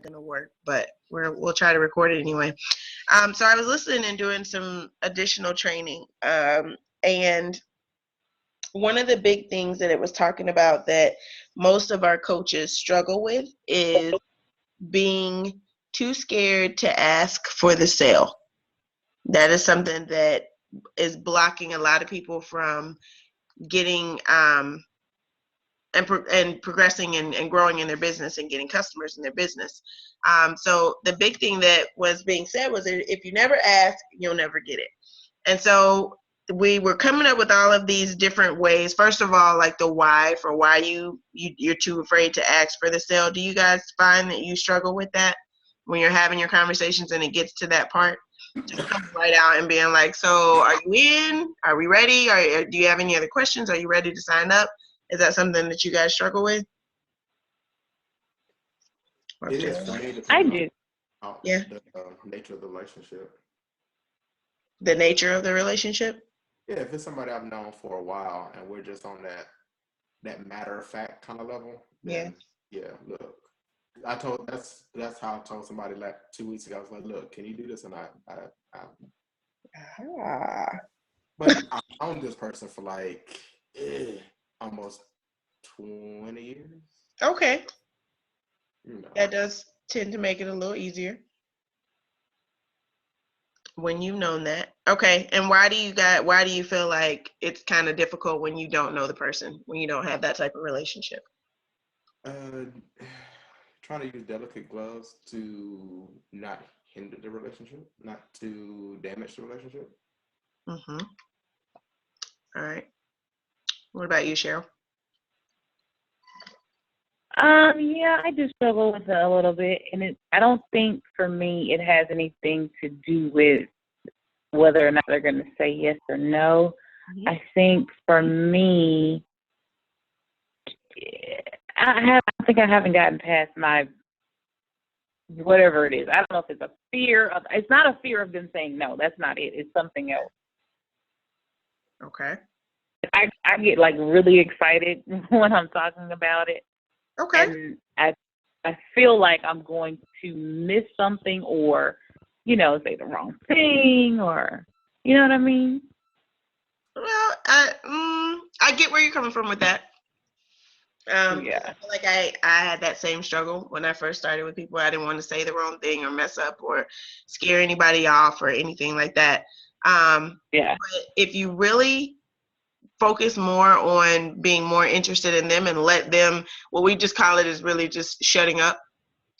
gonna work, but we'll try to record it anyway. So I was listening and doing some additional training, and one of the big things that it was talking about that most of our coaches struggle with is being too scared to ask for the sale. That is something that is blocking a lot of people from getting and progressing and growing in their business and getting customers in their business. So the big thing that was being said was that if you never ask, you'll never get it. And so we were coming up with all of these different ways. First of all, like the why, for why you're too afraid to ask for the sale. Do you guys find that you struggle with that when you're having your conversations and it gets to that part? Just come right out and being like, so are you in? Are we ready? Or do you have any other questions? Are you ready to sign up? Is that something that you guys struggle with? It is for me. I do. Yeah. The nature of the relationship. The nature of the relationship? Yeah, if it's somebody I've known for a while and we're just on that matter of fact kind of level, then yeah, look. That's how I told somebody like 2 weeks ago. I was like, look, can you do this? And but I've known this person for like almost 20 years. Okay. You know. That does tend to make it a little easier when you've known that. Okay. And why do you feel like it's kind of difficult when you don't know the person, when you don't have that type of relationship? Trying to use delicate gloves to not hinder the relationship, not to damage the relationship. Mm-hmm. All right. What about you, Cheryl? Yeah, I do struggle with it a little bit, and I don't think for me it has anything to do with whether or not they're going to say yes or no. Mm-hmm. I think for me, I think I haven't gotten past my whatever it is. I don't know if it's a fear of. It's not a fear of them saying no. That's not it. It's something else. Okay. I get like really excited when I'm talking about it. Okay. And I feel like I'm going to miss something or, say the wrong thing or, you know what I mean? Well, I get where you're coming from with that. Yeah. I feel like I had that same struggle when I first started with people. I didn't want to say the wrong thing or mess up or scare anybody off or anything like that. But if you really focus more on being more interested in them and let them, what we just call it is really just shutting up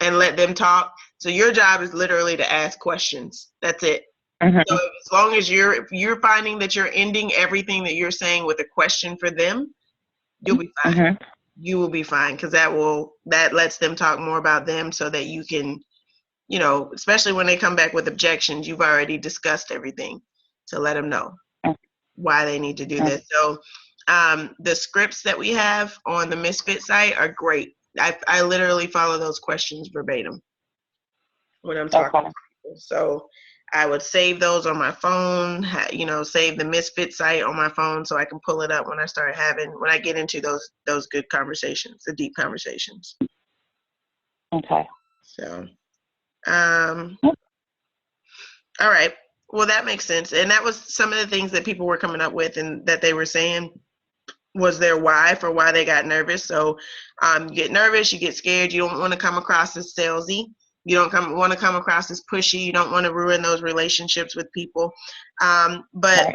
and let them talk. So your job is literally to ask questions. That's it. Mm-hmm. So as long as you're finding that you're ending everything that you're saying with a question for them, you'll be fine. Mm-hmm. You will be fine because that lets them talk more about them so that you can, especially when they come back with objections, you've already discussed everything to let them know why they need to do this. So the scripts that we have on the Misfit site are great. I literally follow those questions verbatim when I'm talking to people. So I would save those on my phone, save the Misfit site on my phone so I can pull it up when I get into those good conversations, the deep conversations. Okay. So, all right. Well, that makes sense. And that was some of the things that people were coming up with and that they were saying was their why for why they got nervous. So you get nervous, you get scared. You don't want to come across as salesy. You don't want to come across as pushy. You don't want to ruin those relationships with people. But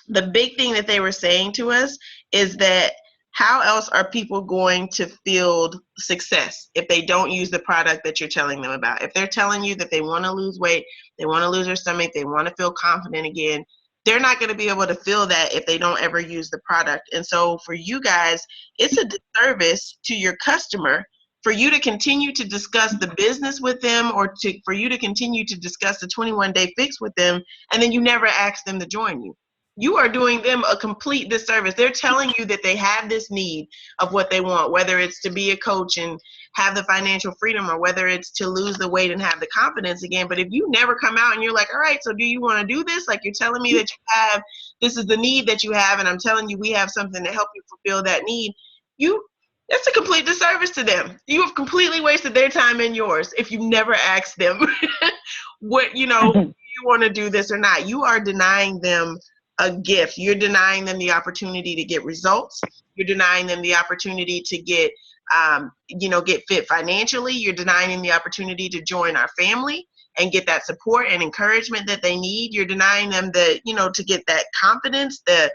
the big thing that they were saying to us is that how else are people going to feel success if they don't use the product that you're telling them about? If they're telling you that they want to lose weight, they want to lose their stomach, they want to feel confident again, they're not going to be able to feel that if they don't ever use the product. And so for you guys, it's a disservice to your customer for you to continue to discuss the business with them or for you to continue to discuss the 21-day fix with them, and then you never ask them to join you. You are doing them a complete disservice. They're telling you that they have this need of what they want, whether it's to be a coach and have the financial freedom or whether it's to lose the weight and have the confidence again. But if you never come out and you're like, all right, so do you want to do this? Like you're telling me that this is the need that you have, and I'm telling you we have something to help you fulfill that need. It's a complete disservice to them. You have completely wasted their time and yours if you never ask them what, you want to do this or not. You are denying them a gift. You're denying them the opportunity to get results. You're denying them the opportunity to get, get fit financially. You're denying them the opportunity to join our family and get that support and encouragement that they need. You're denying them to get that confidence, the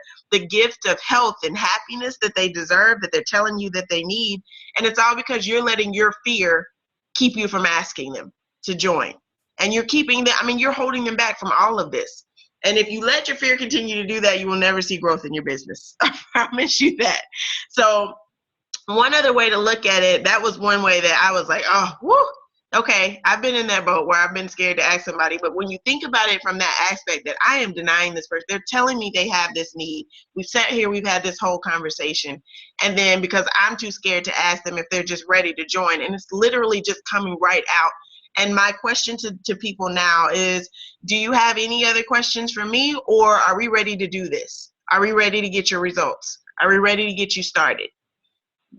gift of health and happiness that they deserve, that they're telling you that they need. And it's all because you're letting your fear keep you from asking them to join. And you're you're holding them back from all of this. And if you let your fear continue to do that, you will never see growth in your business. I promise you that. So one other way to look at it, that was one way that I was like, oh, whoo. Okay, I've been in that boat where I've been scared to ask somebody, but when you think about it from that aspect that I am denying this person, they're telling me they have this need. We've sat here, we've had this whole conversation, and then because I'm too scared to ask them if they're just ready to join, and it's literally just coming right out. And my question to people now is, do you have any other questions for me, or are we ready to do this? Are we ready to get your results? Are we ready to get you started?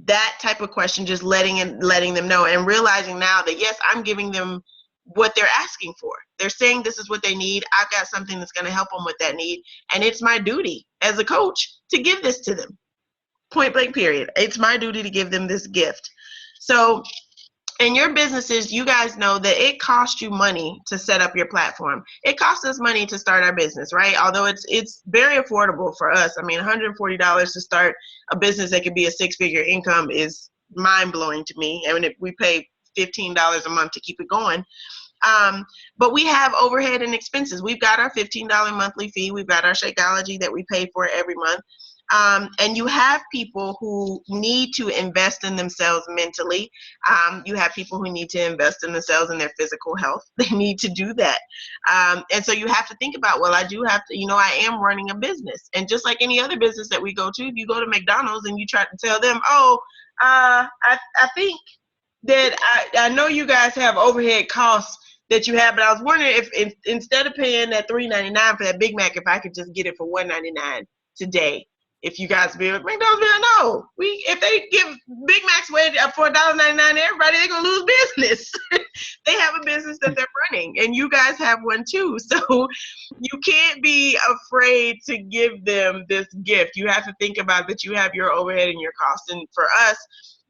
That type of question, just letting them know and realizing now that, yes, I'm giving them what they're asking for. They're saying this is what they need. I've got something that's going to help them with that need. And it's my duty as a coach to give this to them. Point blank, period. It's my duty to give them this gift. So in your businesses, you guys know that it costs you money to set up your platform. It costs us money to start our business, right? Although it's very affordable for us. I mean, $140 to start a business that could be a six-figure income is mind-blowing to me. And if we pay $15 a month to keep it going. But we have overhead and expenses. We've got our $15 monthly fee. We've got our Shakeology that we pay for every month. And you have people who need to invest in themselves mentally. You have people who need to invest in themselves in their physical health. They need to do that. And so you have to think about, well, I do have to, I am running a business. And just like any other business that we go to, if you go to McDonald's and you try to tell them, I think that I know you guys have overhead costs that you have, but I was wondering if instead of paying that $3.99 for that Big Mac, if I could just get it for $1.99 today. If you guys be like, McDonald's be like, no, if they give Big Macs away for $1.99 to everybody, they're gonna lose business. They have a business that they're running, and you guys have one too. So you can't be afraid to give them this gift. You have to think about that you have your overhead and your costs. And for us,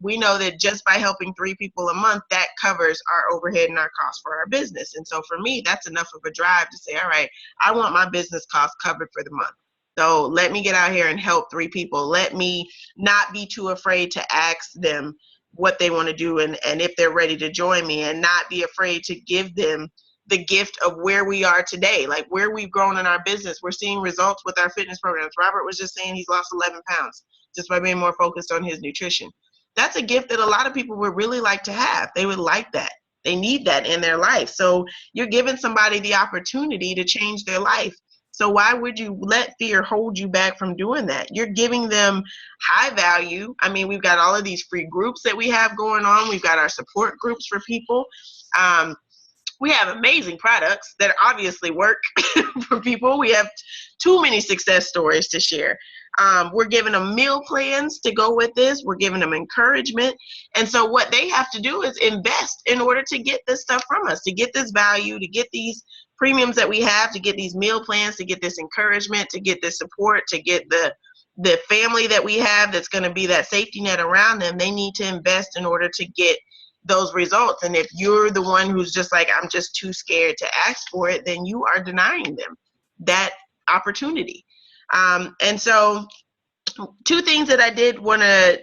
we know that just by helping 3 people a month, that covers our overhead and our costs for our business. And so for me, that's enough of a drive to say, all right, I want my business costs covered for the month. So let me get out here and help 3 people. Let me not be too afraid to ask them what they want to do and if they're ready to join me, and not be afraid to give them the gift of where we are today, like where we've grown in our business. We're seeing results with our fitness programs. Robert was just saying he's lost 11 pounds just by being more focused on his nutrition. That's a gift that a lot of people would really like to have. They would like that. They need that in their life. So you're giving somebody the opportunity to change their life. So why would you let fear hold you back from doing that? You're giving them high value. I mean, we've got all of these free groups that we have going on. We've got our support groups for people. We have amazing products that obviously work for people. We have too many success stories to share. We're giving them meal plans to go with this. We're giving them encouragement. And so what they have to do is invest in order to get this stuff from us, to get this value, to get these premiums that we have, to get these meal plans, to get this encouragement, to get this support, to get the family that we have that's going to be that safety net around them. They need to invest in order to get those results. And if you're the one who's just like, I'm just too scared to ask for it, then you are denying them that opportunity. And so 2 things that I did want to,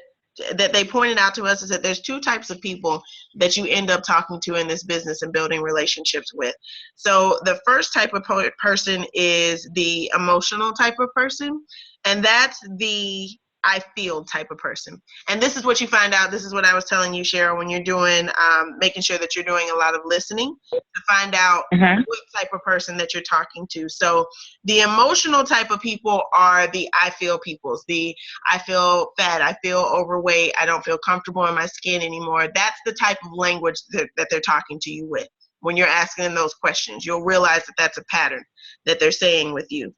that they pointed out to us, is that there's 2 types of people that you end up talking to in this business and building relationships with. So the first type of person is the emotional type of person, and that's the I feel type of person. And this is what you find out. This is what I was telling you, Cheryl, when you're doing, making sure that you're doing a lot of listening to find out what type of person that you're talking to. So the emotional type of people are the I feel peoples. The I feel fat, I feel overweight, I don't feel comfortable in my skin anymore. That's the type of language that they're talking to you with. When you're asking them those questions, you'll realize that that's a pattern that they're saying with you.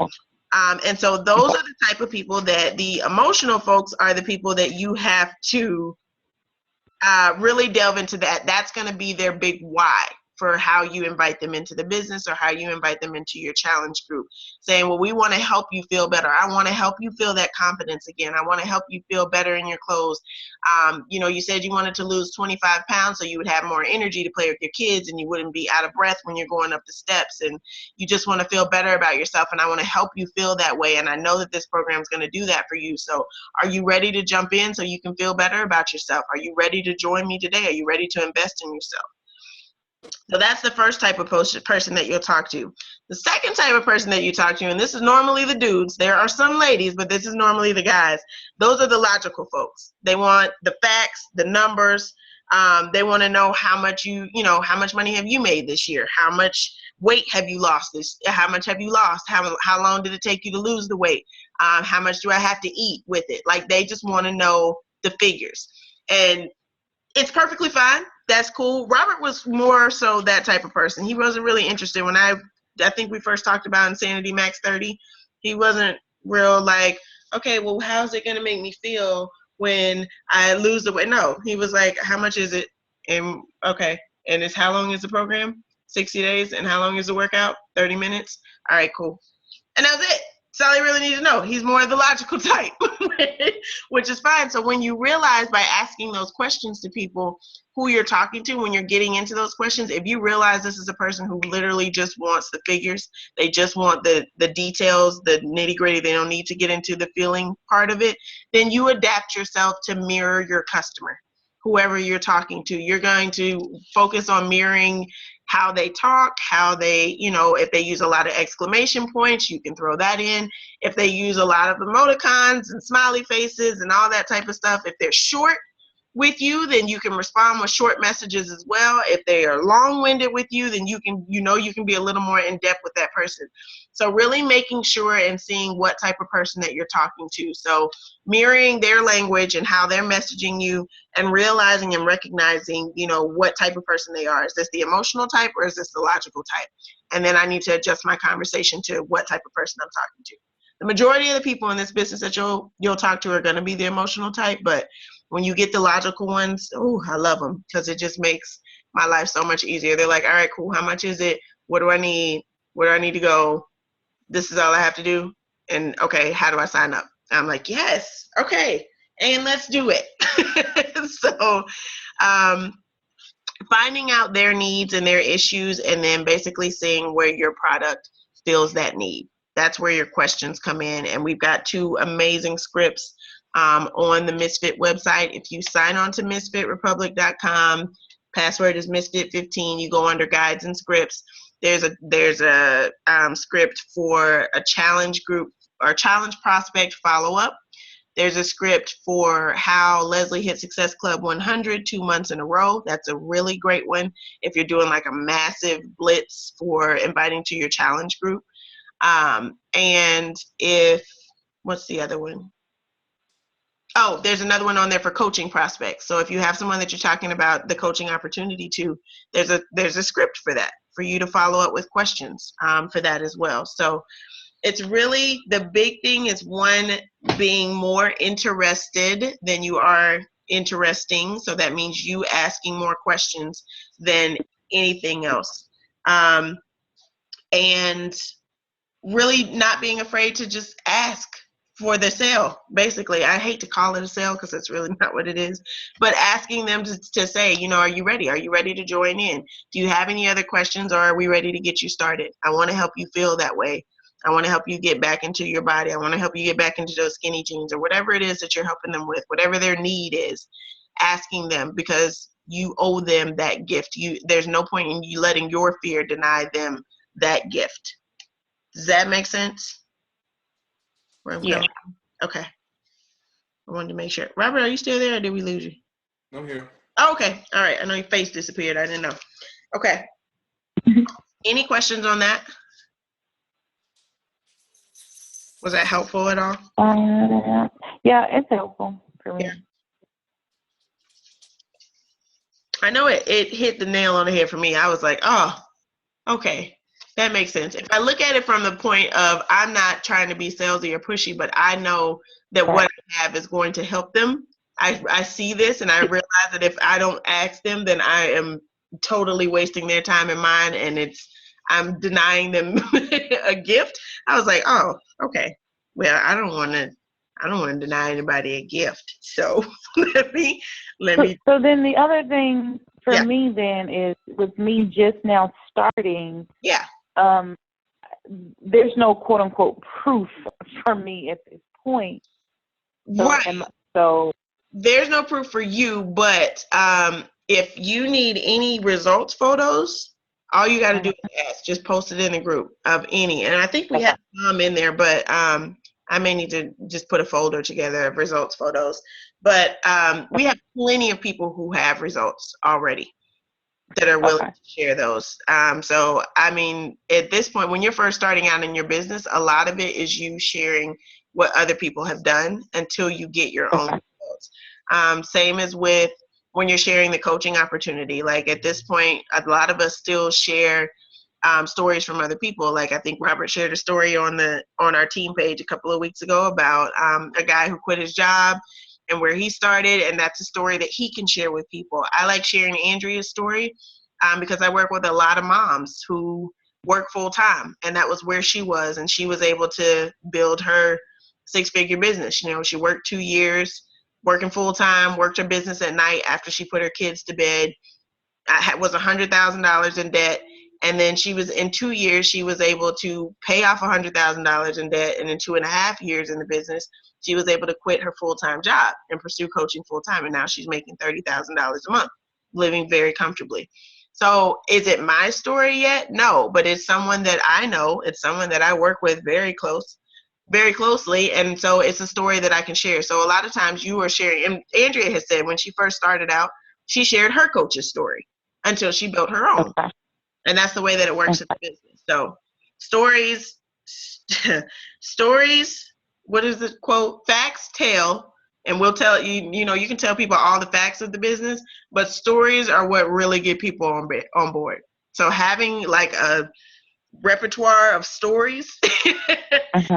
And so those are the type of people that the emotional folks are, the people that you have to really delve into that. That's going to be their big why for how you invite them into the business or how you invite them into your challenge group. Saying, well, we want to help you feel better. I want to help you feel that confidence again. I want to help you feel better in your clothes. You said you wanted to lose 25 pounds so you would have more energy to play with your kids and you wouldn't be out of breath when you're going up the steps, and you just want to feel better about yourself, and I want to help you feel that way, and I know that this program is going to do that for you. So are you ready to jump in so you can feel better about yourself? Are you ready to join me today? Are you ready to invest in yourself? So that's the first type of person that you'll talk to. The second type of person that you talk to, and this is normally the dudes, there are some ladies, but this is normally the guys. Those are the logical folks. They want the facts, the numbers. They want to know how much how much money have you made this year? How much weight have you lost how much have you lost? How long did it take you to lose the weight? How much do I have to eat with it? Like, they just want to know the figures. And it's perfectly fine. That's cool. Robert was more so that type of person. He wasn't really interested when I think we first talked about Insanity Max 30. He wasn't real like, okay, well, how's it going to make me feel when I lose the weight? No, he was like, how much is it? And okay. And it's how long is the program? 60 days. And how long is the workout? 30 minutes. All right, cool. And that was it. That's all you really need to know. He's more the logical type, which is fine. So when you realize by asking those questions to people who you're talking to, when you're getting into those questions, if you realize this is a person who literally just wants the figures, they just want the details, the nitty gritty, they don't need to get into the feeling part of it, then you adapt yourself to mirror your customer, whoever you're talking to. You're going to focus on mirroring how they talk, how they, if they use a lot of exclamation points, you can throw that in. If they use a lot of emoticons and smiley faces and all that type of stuff, if they're short with you, then you can respond with short messages as well. If they are long-winded with you, then you can be a little more in-depth with that person. So really making sure and seeing what type of person that you're talking to. So mirroring their language and how they're messaging you, and realizing and recognizing, what type of person they are. Is this the emotional type or is this the logical type? And then I need to adjust my conversation to what type of person I'm talking to. The majority of the people in this business that you'll talk to are going to be the emotional type, but when you get the logical ones, I love them, because it just makes my life so much easier. They're like, all right, cool. How much is it? What do I need? Where do I need to go? This is all I have to do. And okay, how do I sign up? I'm like, yes, okay, and let's do it. So finding out their needs and their issues, and then basically seeing where your product fills that need. That's where your questions come in. And we've got 2 amazing scripts on the Misfit website. If you sign on to misfitrepublic.com, password is misfit15, you go under guides and scripts. There's a script for a challenge group or challenge prospect follow-up. There's a script for how Leslie hit Success Club 100 2 months in a row. That's a really great one if you're doing like a massive blitz for inviting to your challenge group. And what's the other one? Oh, there's another one on there for coaching prospects. So if you have someone that you're talking about the coaching opportunity to, there's a script for that, for you to follow up with questions for that as well. So it's really, the big thing is, one, being more interested than you are interesting. So that means you asking more questions than anything else. And really not being afraid to just ask for the sale. Basically, I hate to call it a sale because it's really not what it is, but asking them to say, are you ready? Are you ready to join in? Do you have any other questions, or are we ready to get you started? I want to help you feel that way. I want to help you get back into your body. I want to help you get back into those skinny jeans, or whatever it is that you're helping them with, whatever their need is, asking them, because you owe them that gift. There's no point in you letting your fear deny them that gift. Does that make sense? Yeah. Okay. I wanted to make sure. Robert, are you still there, or did we lose you? I'm here. Oh, okay. All right. I know your face disappeared. I didn't know. Okay. Any questions on that? Was that helpful at all? Yeah, it's helpful for me. Yeah. I know it hit the nail on the head for me. I was like, oh, okay. That makes sense. If I look at it from the point of, I'm not trying to be salesy or pushy, but I know that what I have is going to help them, I see this and I realize that if I don't ask them, then I am totally wasting their time and mine, and I'm denying them a gift. I was like, oh, okay. Well, I don't want to deny anybody a gift. So let me. So then the other thing for me then is, with me just now starting. Yeah. There's no quote unquote proof for me at this point. So right. So there's no proof for you, but if you need any results photos, all you got to do is ask. Just post it in the group of any. And I think we have some in there, but I may need to just put a folder together of results photos. But we have plenty of people who have results already that are willing to share those. So, I mean, at this point, when you're first starting out in your business, a lot of it is you sharing what other people have done until you get your own results. Same as with when you're sharing the coaching opportunity. Like at this point, a lot of us still share stories from other people. Like I think Robert shared a story on our team page a couple of weeks ago about a guy who quit his job and where he started, and that's a story that he can share with people. I like sharing Andrea's story because I work with a lot of moms who work full time, and that was where she was, and she was able to build her 6-figure business. You know, she worked 2 years working full time, worked her business at night after she put her kids to bed. Was $100,000 in debt, and then in 2 years she was able to pay off $100,000 in debt, and in 2.5 years in the business she was able to quit her full-time job and pursue coaching full-time, and now she's making $30,000 a month, living very comfortably. So is it my story yet? No, but it's someone that I know. It's someone that I work with very closely, and so it's a story that I can share. So a lot of times you are sharing, and Andrea has said when she first started out, she shared her coach's story until she built her own. And that's the way that it works in the business. So stories, what is the quote? Facts tell, and we'll tell you, you can tell people all the facts of the business, but stories are what really get people on board. So having like a repertoire of stories is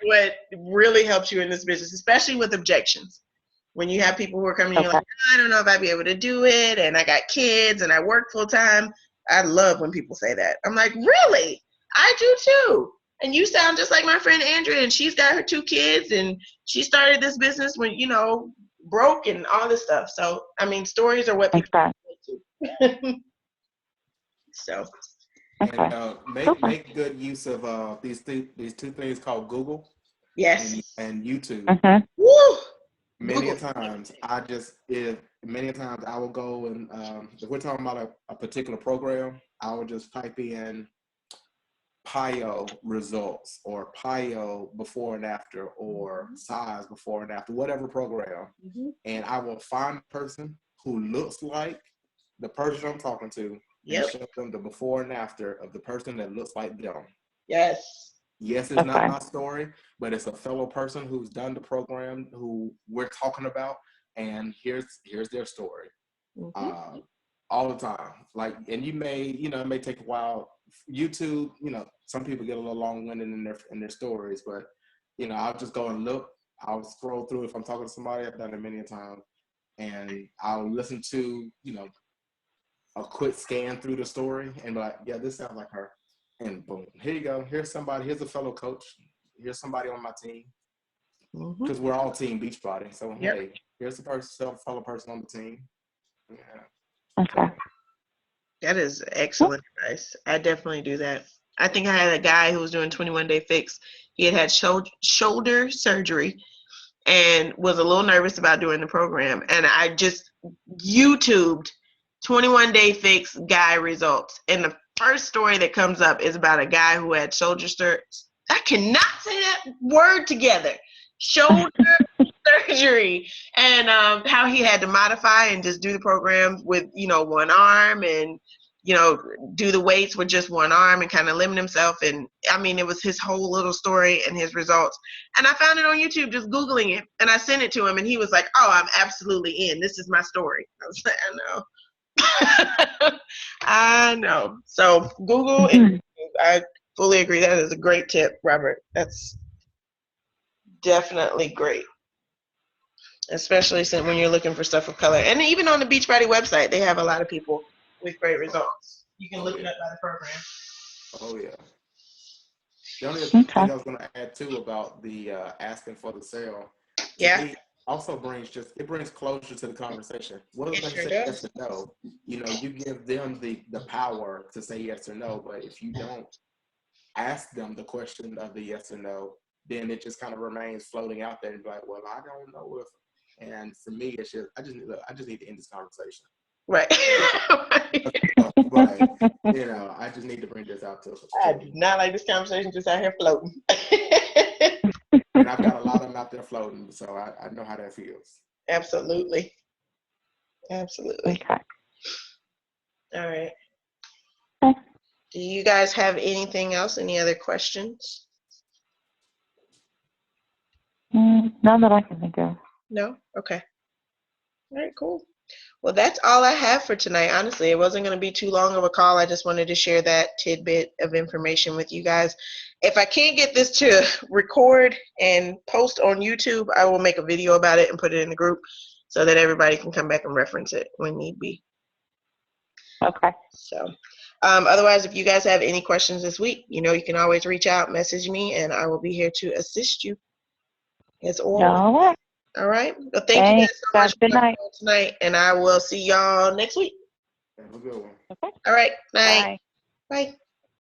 what really helps you in this business, especially with objections. When you have people who are coming, you're like, I don't know if I'd be able to do it, and I got kids, and I work full time. I love when people say that. I'm like, really? I do too. And you sound just like my friend Andrea, and she's got her 2 kids, and she started this business when, broke and all this stuff. So, I mean, stories are what people relate to. So. And make good use of these 2 things called Google. Yes. And YouTube. Woo! Many times I will go and if we're talking about a particular program, I will just type in PIO results or PIO before and after or size before and after, whatever program. And I will find a person who looks like the person I'm talking to and show them the before and after of the person that looks like them. Yes, it's not my story, but it's a fellow person who's done the program who we're talking about, and here's their story. All the time. Like, and it may take a while. YouTube, some people get a little long-winded in their stories, but I'll just go and look. I'll scroll through if I'm talking to somebody. I've done it many a time, and I'll listen to a quick scan through the story and be like, yeah, this sounds like her. And boom, here you go. Here's somebody. Here's a fellow coach. Here's somebody on my team. Because we're all Team Beachbody. So, hey, here's a fellow person on the team. Yeah. That is excellent advice. I definitely do that. I think I had a guy who was doing 21 Day Fix. He had shoulder surgery and was a little nervous about doing the program. And I just YouTubed 21 Day Fix guy results. And the first story that comes up is about a guy who had shoulder surgery. I cannot say that word together. Shoulder surgery, and how he had to modify and just do the program with one arm, and do the weights with just one arm and kind of limit himself. And I mean, it was his whole little story and his results. And I found it on YouTube, just Googling it, and I sent it to him, and he was like, oh, I'm absolutely in. This is my story. I was like, I know. I know. So Google, and I fully agree. That is a great tip, Robert. That's definitely great. especially since when you're looking for stuff of color. And even on the Beachbody website, they have a lot of people with great results. You can look it up by the program. Oh yeah. The only thing I was going to add too about the asking for the sale, me, also brings closure to the conversation. What if they say yes or no? You know, you give them the power to say yes or no, but if you don't ask them the question of the yes or no, then it just kind of remains floating out there and be like, well, I don't know if. And for me, it's just I just need to end this conversation. Right. Right. You know, I just need to bring this out to us. I do not like this conversation just out here floating. And I've got a lot of them out there floating, so I know how that feels. Absolutely. Absolutely. Okay. All right. Okay. Do you guys have anything else? Any other questions? None that I can think of. No? Okay. All right, cool. Well, that's all I have for tonight. Honestly, it wasn't going to be too long of a call. I just wanted to share that tidbit of information with you guys. If I can't get this to record and post on YouTube, I will make a video about it and put it in the group so that everybody can come back and reference it when need be. Okay. So, otherwise, if you guys have any questions this week, you know, you can always reach out, message me, and I will be here to assist you. As always. All right. All right. Well, thank you guys so much for coming tonight, and I will see y'all next week. Have a good one. Okay. All right. Night. Bye. Bye.